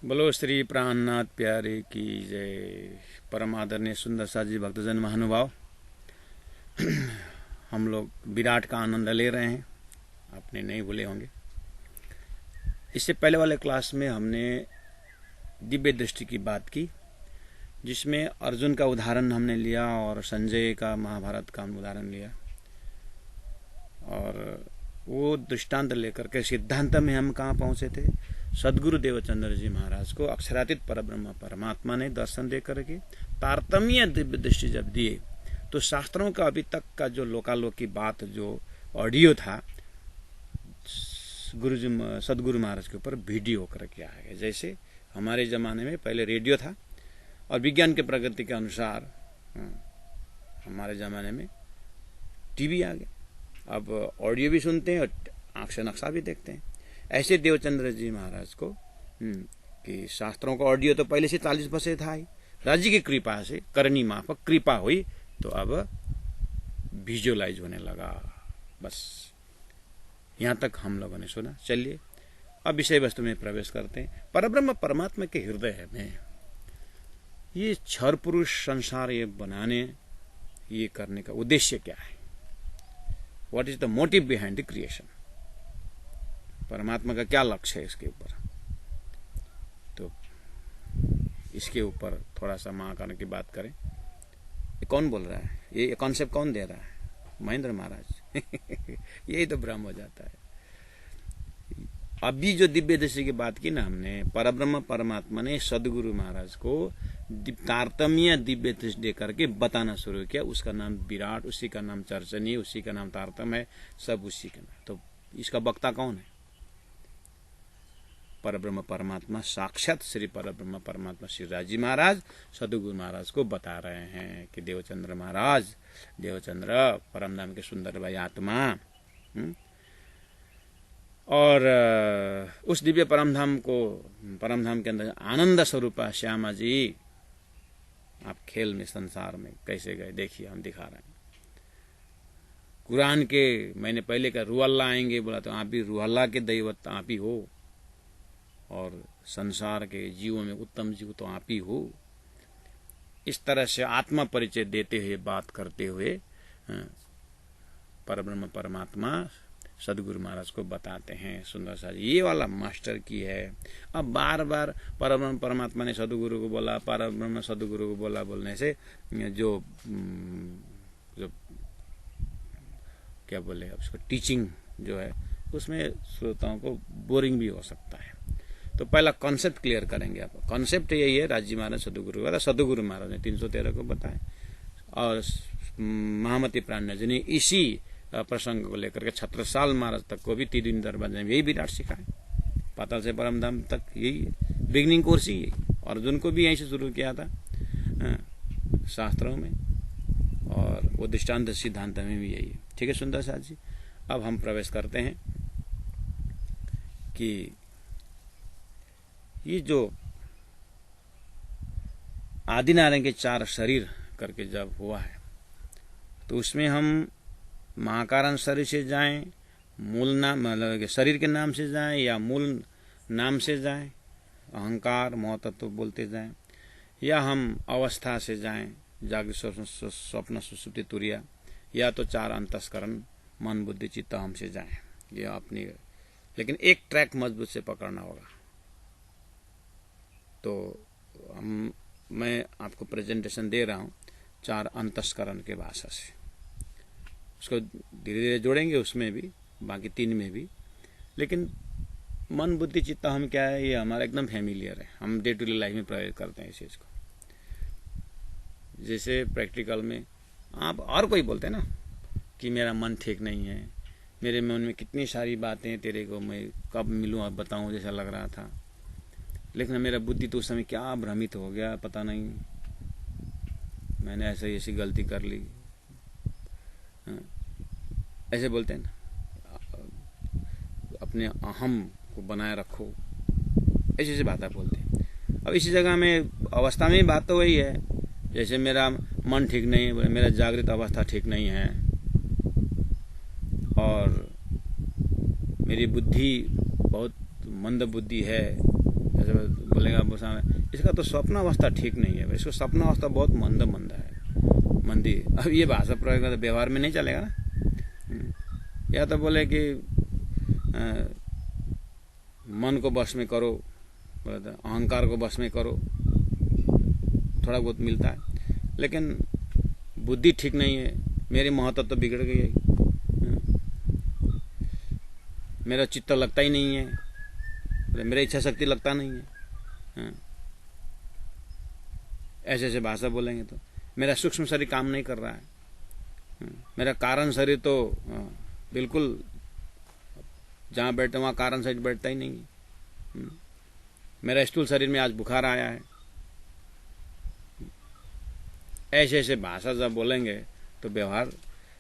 बोलो श्री प्राणनाथ प्यारे की जय। परम आदरणीय सुंदर सा जी भक्तजन महानुभाव, हम लोग विराट का आनंद ले रहे हैं, आपने नहीं भूले होंगे। इससे पहले वाले क्लास में हमने दिव्य दृष्टि की बात की, जिसमें अर्जुन का उदाहरण हमने लिया और संजय का महाभारत का उदाहरण लिया, और वो दृष्टांत लेकर के सिद्धांत में हम कहाँ पहुंचे थे। सदगुरु देवचंद्र जी महाराज को अक्षरातीत परब्रह्म परमात्मा ने दर्शन दे करके तारतम्य दिव्य दृष्टि जब दिए, तो शास्त्रों का अभी तक का जो लोकालोक की बात, जो ऑडियो था, सदगुरु महाराज के ऊपर वीडियो करके आ गया। जैसे हमारे जमाने में पहले रेडियो था और विज्ञान के प्रगति के अनुसार हमारे जमाने में टीवी आ गया। अब ऑडियो भी सुनते हैं और आंख से नक्शा भी देखते हैं। ऐसे देवचंद्र जी महाराज को कि शास्त्रों का ऑडियो तो पहले से 40% था ही, राज्य की कृपा से करनी माफक कृपा हुई तो अब विजुअलाइज होने लगा। बस यहां तक हम लोगों ने सुना। चलिए अब विषय वस्तु में प्रवेश करते हैं। परब्रह्म परमात्मा के हृदय में ये क्षर पुरुष संसार ये बनाने, ये करने का उद्देश्य क्या है? What is the motive behind the creation? परमात्मा का क्या लक्ष्य है इसके ऊपर? तो इसके ऊपर थोड़ा सा महाकारण की बात करें। ये कौन बोल रहा है? ये कॉन्सेप्ट कौन दे रहा है? महेंद्र महाराज। यही तो भ्रम हो जाता है। अभी जो दिव्य दृष्टि की बात की ना हमने, परब्रह्म परमात्मा ने सदगुरु महाराज को तारतम्य दिव्य दृष्टि दे करके बताना शुरू किया। उसका नाम विराट, उसी का नाम चर्चनीय, उसी का नाम तारतम्य है, सब उसी का नाम। तो इसका वक्ता कौन है? परब्रह्म परमात्मा साक्षात श्री परब्रह्म परमात्मा श्री राजी महाराज सदगुरु महाराज को बता रहे हैं कि देवचंद्र महाराज, देवचंद्र परमधाम के सुंदर भाई आत्मा, और उस दिव्य परमधाम को, परमधाम के अंदर आनंद स्वरूप श्यामा जी, आप खेल में संसार में कैसे गए देखिए, हम दिखा रहे हैं। कुरान के मैंने पहले कहा रूहल्ला आएंगे, बोला तो आप भी रूहल्ला के दैवत आप ही हो, और संसार के जीवों में उत्तम जीव तो आप ही हो। इस तरह से आत्मा परिचय देते हुए, बात करते हुए परब्रह्म परमात्मा सदगुरु महाराज को बताते हैं। सुंदर सा ये वाला मास्टर की है। अब बार बार परब्रह्म परमात्मा ने सदगुरु को बोला, परब्रह्म सदगुरु को बोला बोलने से जो क्या बोले उसको, टीचिंग जो है उसमें श्रोताओं को बोरिंग भी हो सकता है। तो पहला कॉन्सेप्ट क्लियर करेंगे। आप कॉन्सेप्ट यही है, राजी महाराज सदगुरु, सदगुरु महाराज ने 313 को बताया, और महामती प्राणनाथ ने इसी प्रसंग को लेकर के छत्रसाल महाराज तक को भी 3 दरवाजे में यही विराट सिखाए। पाताल से परमधाम तक यही है, बिगनिंग कोर्स ही यही। अर्जुन को भी यहीं से शुरू किया था शास्त्रों में, और वो दृष्टांत सिद्धांत में भी यही है। ठीक है सुंदर साथ जी, अब हम प्रवेश करते हैं कि ये जो आदिनारायण के 4 शरीर करके जब हुआ है, तो उसमें हम महाकारण शरीर से जाएं, मूल नाम मतलब शरीर के नाम से जाएं, या मूल नाम से जाएं, अहंकार मोहतत्व बोलते जाएं, या हम अवस्था से जाएं, जागृत स्वप्न सुषुप्ति तुरिया, या तो 4 अंतस्करण मन बुद्धि चित्त हम से जाएं। ये अपनी, लेकिन एक ट्रैक मजबूत से पकड़ना होगा। तो मैं आपको प्रेजेंटेशन दे रहा हूं 4 अंतस्करण के भाषा से, उसको धीरे धीरे जोड़ेंगे, उसमें भी बाकी 3 में भी। लेकिन मन बुद्धि चित्त हम क्या है, ये हमारा एकदम फैमिलियर है, हम डे टू डे लाइफ में प्रयोग करते हैं इस चीज को। जैसे प्रैक्टिकल में आप और कोई बोलते हैं ना कि मेरा मन ठीक नहीं है, मेरे मन में कितनी सारी बातें, तेरे को मैं कब मिलूं अब बताऊं जैसा लग रहा था, लेकिन मेरा बुद्धि तो उस समय क्या भ्रमित हो गया पता नहीं, मैंने ऐसी गलती कर ली, ऐसे बोलते हैं ना। अपने अहम को बनाए रखो, ऐसी बातें बोलते हैं। अब इसी जगह में अवस्था में बात तो वही है, जैसे मेरा मन ठीक नहीं है, मेरा जागृत अवस्था ठीक नहीं है, और मेरी बुद्धि बहुत मंद बुद्धि है, ऐसे बोलेगा इसका तो स्वप्नावस्था ठीक नहीं है, इसको स्वप्नावस्था बहुत मंद है, मंदी। अब ये भाषा प्रयोग तो व्यवहार में नहीं चलेगा ना। या तो बोले कि मन को वश में करो, अहंकार को वश में करो, थोड़ा बहुत मिलता है, लेकिन बुद्धि ठीक नहीं है, मेरी महत्व तो बिगड़ गई है, मेरा चित्त लगता ही नहीं है, मेरा इच्छा शक्ति लगता नहीं है, ऐसे ऐसे भाषा बोलेंगे तो मेरा सूक्ष्म शरीर काम नहीं कर रहा है, मेरा कारण शरीर तो बिल्कुल जहां बैठता वहां कारण शरीर बैठता ही नहीं है, मेरा स्थूल शरीर में आज बुखार आया है। ऐसे ऐसे भाषा जब बोलेंगे तो व्यवहार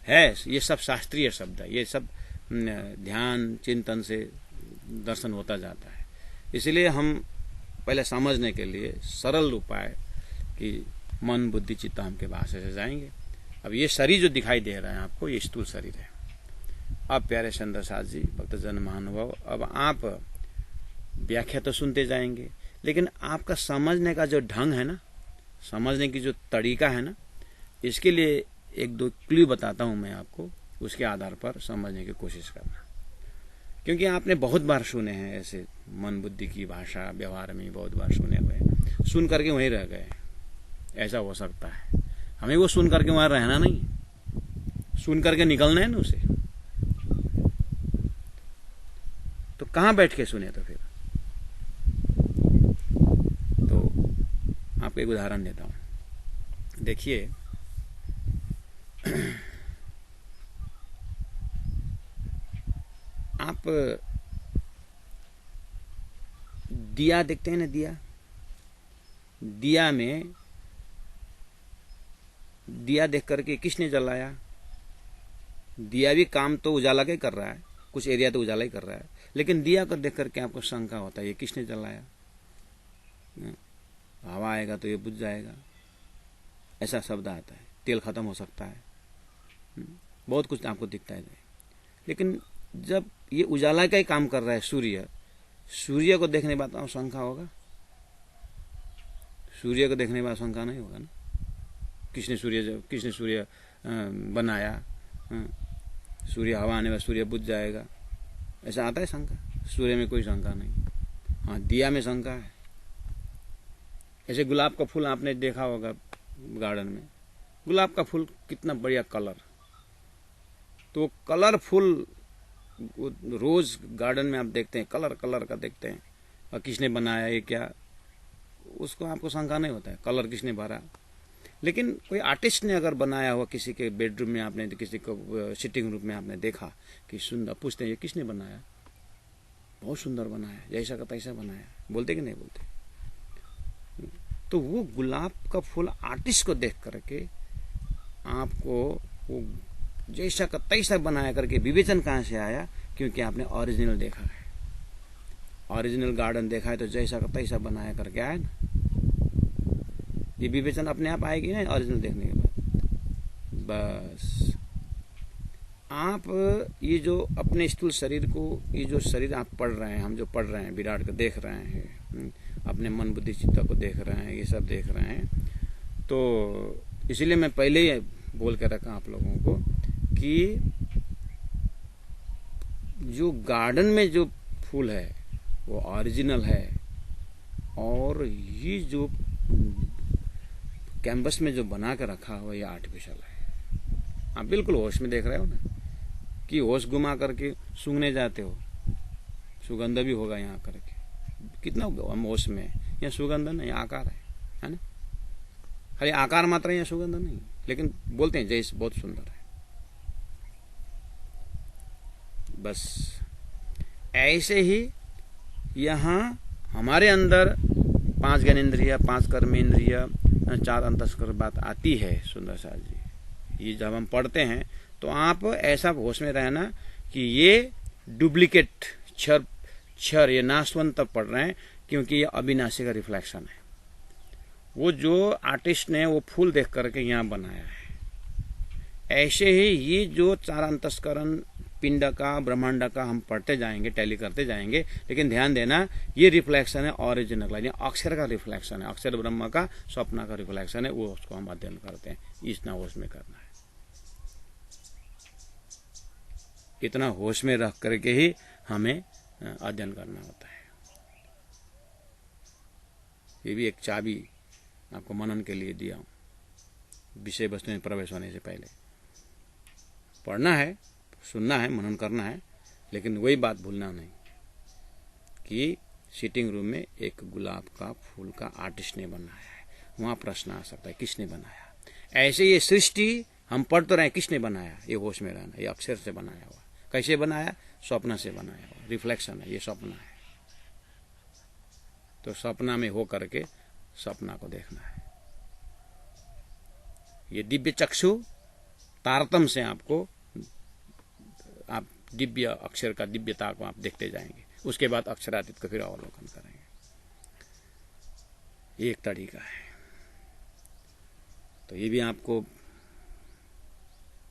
है, ये सब शास्त्रीय शब्द है, ये सब ध्यान चिंतन से दर्शन होता जाता है। इसलिए हम पहले समझने के लिए सरल उपाय कि मन बुद्धि चित्त हम के भाषा से जाएंगे। अब ये शरीर जो दिखाई दे रहा है आपको, ये स्थूल शरीर है। अब प्यारे चंद्रसाद जी, भक्तजन महानुभाव, अब आप व्याख्या तो सुनते जाएंगे, लेकिन आपका समझने का जो ढंग है ना, समझने की जो तरीका है ना, इसके लिए एक दो क्लू बताता हूं मैं आपको, उसके आधार पर समझने की कोशिश करना। क्योंकि आपने बहुत बार सुने हैं ऐसे मन बुद्धि की भाषा, व्यवहार में बहुत बार सुने हुए, सुन करके वहीं रह गए। ऐसा हो सकता है, हमें वो सुन करके वहां रहना नहीं, सुन करके निकलना है ना उसे। तो कहां बैठ के सुने? तो फिर तो आपको एक उदाहरण देता हूं। देखिए, आप दिया देखते हैं ना, दिया में दिया देख करके किसने जलाया? दिया भी काम तो उजाला का ही कर रहा है, कुछ एरिया तो उजाला ही कर रहा है, लेकिन दिया को देख करके आपको शंका होता है ये किसने जलाया? हवा आएगा तो ये बुझ जाएगा, ऐसा शब्द आता है। तेल खत्म हो सकता है, बहुत कुछ आपको दिखता है। लेकिन जब ये उजाला का ही काम कर रहा है सूर्य को देखने के बाद शंका होगा? सूर्य को देखने के बाद शंका नहीं होगा ना, किसने सूर्य बनाया? सूर्य हवा आने में सूर्य बुझ जाएगा, ऐसा आता है शंका? सूर्य में कोई शंका नहीं। हाँ, दिया में शंका है। ऐसे गुलाब का फूल आपने देखा होगा गार्डन में, गुलाब का फूल कितना बढ़िया कलर, तो कलरफुल रोज गार्डन में आप देखते हैं, कलर का देखते हैं, और किसने बनाया ये क्या, उसको आपको शंका नहीं होता है कलर किसने भरा। लेकिन कोई आर्टिस्ट ने अगर बनाया हुआ, किसी के बेडरूम में आपने, किसी को सिटिंग रूम में आपने देखा कि सुंदर, पूछते हैं ये किसने बनाया? बहुत सुंदर बनाया, जैसा का तैसा बनाया, बोलते कि नहीं बोलते? तो वो गुलाब का फूल आर्टिस्ट को देख करके आपको वो जैसा का तैसा बनाया करके विवेचन कहां से आया? क्योंकि आपने ओरिजिनल देखा है, ओरिजिनल गार्डन देखा है, तो जैसा का तैसा बनाया करके आया ना। ये विवेचन अपने आप आएगी ना ओरिजिनल देखने के बाद। बस आप ये जो अपने स्थूल शरीर को, ये जो शरीर आप पढ़ रहे हैं, हम जो पढ़ रहे हैं, विराट को देख रहे हैं, अपने मन बुद्धि चित्त को देख रहे हैं, ये सब देख रहे हैं, तो इसीलिए मैं पहले ही बोल के रखा आप लोगों को कि जो गार्डन में जो फूल है वो ओरिजिनल है, और ये जो कैंवस में जो बना कर रखा हुआ ये आर्टिफिशियल है। आप बिल्कुल होश में देख रहे हो ना, कि होश घुमा करके सूंघने जाते हो, सुगंध भी होगा यहाँ करके, कितना हम होश में, यहाँ सुगंध नहीं, आकार है ना, खाली आकार मात्र, यहाँ सुगंध नहीं, लेकिन बोलते हैं जैसे बहुत सुंदर है। बस ऐसे ही यहाँ हमारे अंदर 5 ज्ञानेंद्रिय, 5 कर्मेंद्रिय, 4 अंतस्कर बात आती है सुंदर साहब जी। ये जब हम पढ़ते हैं तो आप ऐसा होश में रहना कि ये डुप्लीकेट क्षर ये नाशवंत तब पढ़ रहे हैं, क्योंकि ये अविनाशी का रिफ्लेक्शन है। वो जो आर्टिस्ट ने वो फूल देख करके यहाँ बनाया है, ऐसे ही ये जो 4 अंतस्करण पिंड का, ब्रह्मांड का हम पढ़ते जाएंगे, टैली करते जाएंगे, लेकिन ध्यान देना ये रिफ्लेक्शन है ओरिजिनल, यानी अक्षर का रिफ्लेक्शन है, अक्षर ब्रह्म का स्वप्न का रिफ्लेक्शन है, वो उसको हम अध्ययन करते हैं। इतना होश में करना है, इतना होश में रख करके ही हमें अध्ययन करना होता है। ये भी एक चाबी आपको मनन के लिए दिया हूं। विषय वस्तु में प्रवेश होने से पहले पढ़ना है, सुनना है, मनन करना है, लेकिन वही बात भूलना नहीं कि सिटिंग रूम में एक गुलाब का फूल का आर्टिस्ट ने बनाया है। वहां प्रश्न आ सकता है किसने बनाया। ऐसे ये सृष्टि हम पढ़ तो रहे, किसने बनाया, ये होश में रहना। ये अक्षर से बनाया हुआ, कैसे बनाया, स्वप्न से बनाया हुआ, रिफ्लेक्शन है, ये स्वप्न है। तो सपना में हो करके सपना को देखना है। ये दिव्य चक्षु तारतम से आपको, आप दिव्य अक्षर का दिव्यता को आप देखते जाएंगे। उसके बाद अक्षरातीत को फिर अवलोकन करेंगे। ये एक तरीका है। तो ये भी आपको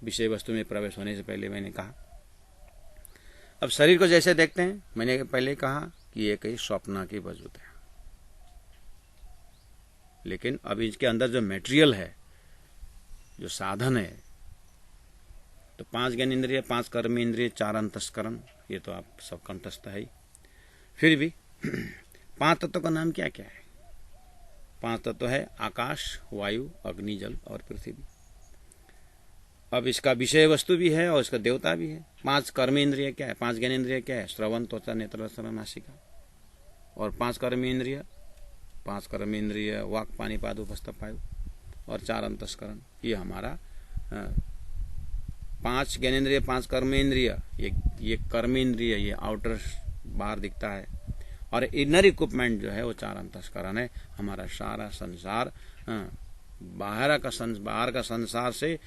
विषय वस्तु में प्रवेश होने से पहले मैंने कहा। अब शरीर को जैसे देखते हैं, मैंने पहले कहा कि ये कई स्वप्न की वजूद है, लेकिन अब इसके अंदर जो मटेरियल है, जो साधन है, तो 5 ज्ञानेंद्रिय, 5 कर्म इंद्रिय, 4 अंतस्करण, ये तो आप सब कंठस्थ है ही। फिर भी 5 तत्व का नाम क्या क्या है? 5 तत्व है आकाश, वायु, अग्नि, जल और पृथ्वी। अब इसका विषय वस्तु भी है और इसका देवता भी है। 5 कर्म इंद्रिय क्या है? 5 ज्ञानेंद्रिय क्या है? श्रवण, त्वचा, नेत्र, रसन, नासिका। और 5 कर्म इंद्रिय, 5 कर्म इंद्रिय वाक, पानी, पाद, उपस्थ, वायु और 4 अंतस्करण। ये हमारा 5 ज्ञानेंद्रिय, 5 कर्म इंद्रिय, ये कर्म इंद्रिय, ये आउटर बाहर दिखता है, और इनर इक्विपमेंट जो है वो 4 अंतस्करण है। हमारा सारा संसार बाहर का संसार से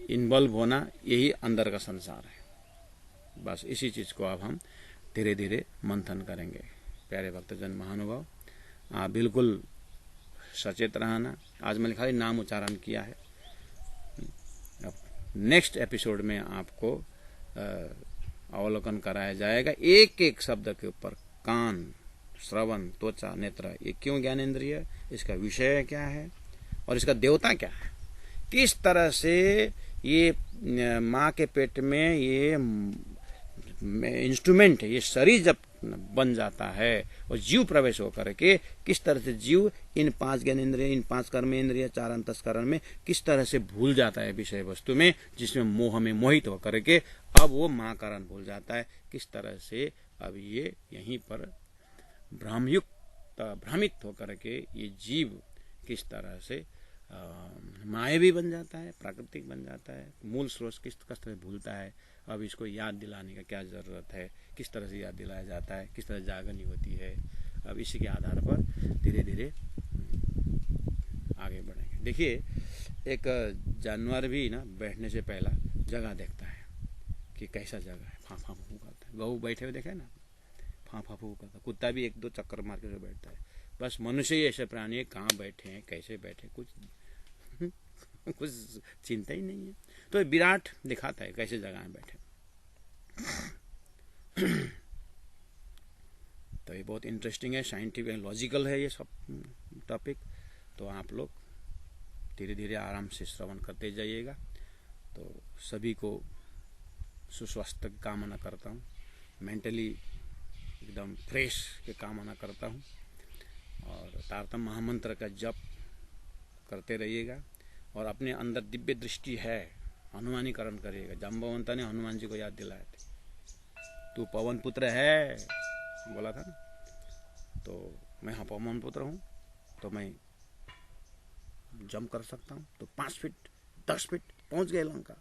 इन्वॉल्व होना, यही अंदर का संसार है। बस इसी चीज को अब हम धीरे धीरे मंथन करेंगे। प्यारे भक्तजन महानुभाव, आप बिल्कुल सचेत रहना। आज मैंने खाली नाम उच्चारण किया है। अब नेक्स्ट एपिसोड में आपको अवलोकन कराया जाएगा एक एक शब्द के ऊपर। कान, श्रवण, त्वचा, नेत्र, ये क्यों ज्ञानेंद्रिय, इसका विषय क्या है और इसका देवता क्या है, किस तरह से ये माँ के पेट में ये इंस्ट्रूमेंट है, ये शरीर जब बन जाता है और जीव प्रवेश होकर के किस तरह से जीव इन 5 ज्ञानेंद्रिय, इन 5 कर्मेंद्रिय, 4 अंतस्करण में किस तरह से भूल जाता है विषय वस्तु में, जिसमें मोह में मोहित होकर के अब वो माँ कारण भूल जाता है। किस तरह से अब ये यहीं पर भ्रमित होकर के ये जीव किस तरह से मायावी बन जाता है, प्राकृतिक बन जाता है, मूल स्रोत किस तरह भूलता है। अब इसको याद दिलाने का क्या जरूरत है, किस तरह से याद दिलाया जाता है, किस तरह जागरनी होती है। अब इसी के आधार पर धीरे धीरे आगे बढ़ेंगे। देखिए, एक जानवर भी ना बैठने से पहला जगह देखता है कि कैसा जगह है, फाँ फाँ फू करता है। गऊ बैठे हुए देखे ना, फाँ फाँ फू करता है। कुत्ता भी 1-2 चक्कर मार के बैठता है। बस मनुष्य ही ऐसे प्राणी है, कहाँ बैठे हैं, कैसे बैठे, कुछ चिंता ही नहीं है। तो विराट दिखाता है कैसे जगह में बैठे। तो ये बहुत इंटरेस्टिंग है, साइंटिफिक लॉजिकल है ये सब टॉपिक। तो आप लोग धीरे धीरे आराम से श्रवण करते जाइएगा। तो सभी को सुस्वास्थ्य की कामना करता हूँ, मेंटली एकदम फ्रेश की कामना करता हूँ। और तारतम्य महामंत्र का जप करते रहिएगा और अपने अंदर दिव्य दृष्टि है, हनुमानीकरण करिएगा। जाम्बवंत ने हनुमान जी को याद दिलाए थे, तू पवन पुत्र है बोला था ना, तो मैं हाँ पवन पुत्र हूँ, तो मैं जंप कर सकता हूँ। तो 5 फीट 10 फीट पहुंच गए लंका।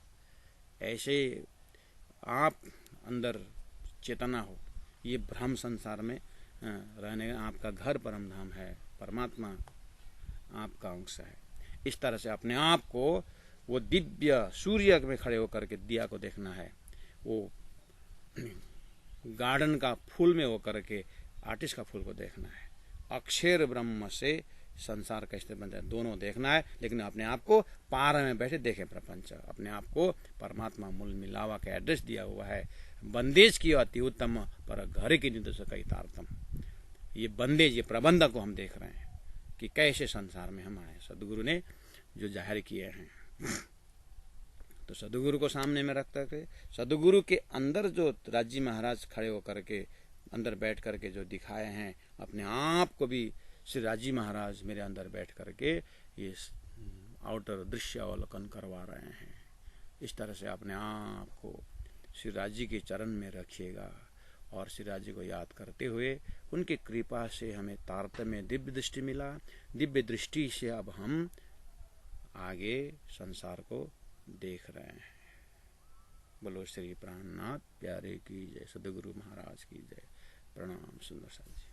ऐसे आप अंदर चेतना हो, ये भ्रम संसार में रहने का आपका घर परम धाम है, परमात्मा आपका अंश है। इस तरह से अपने आप को वो दिव्य सूर्य में खड़े होकर के दिया को देखना है, वो गार्डन का फूल में होकर के आर्टिस्ट का फूल को देखना है। अक्षर ब्रह्म से संसार कैसे बनता है दोनों देखना है, लेकिन अपने आप को पार में बैठे देखें प्रपंच, अपने आप को परमात्मा मूल मिलावा का एड्रेस दिया हुआ है। बंदेज की अति उत्तम पर घर की निंदा से कई तारतम। ये बंदेज, ये प्रबंध को हम देख रहे हैं कि कैसे संसार में हम आए, सदगुरु ने जो जाहिर किए हैं। तो सदगुरु को सामने में रख करके, सदगुरु के अंदर जो राजी महाराज खड़े होकर के अंदर बैठ करके जो दिखाए हैं, अपने आप को भी श्री राजी महाराज मेरे अंदर बैठ करके ये आउटर दृश्य अवलोकन करवा रहे हैं। इस तरह से अपने आप को श्री राजी के चरण में रखिएगा और श्री राजी को याद करते हुए उनकी कृपा से हमें तारतम्य दिव्य दृष्टि मिला। दिव्य दृष्टि से अब हम आगे संसार को देख रहे हैं। बोलो श्री प्राणनाथ प्यारे की जय, सदगुरु महाराज की जय। प्रणाम सुंदर साहब जी।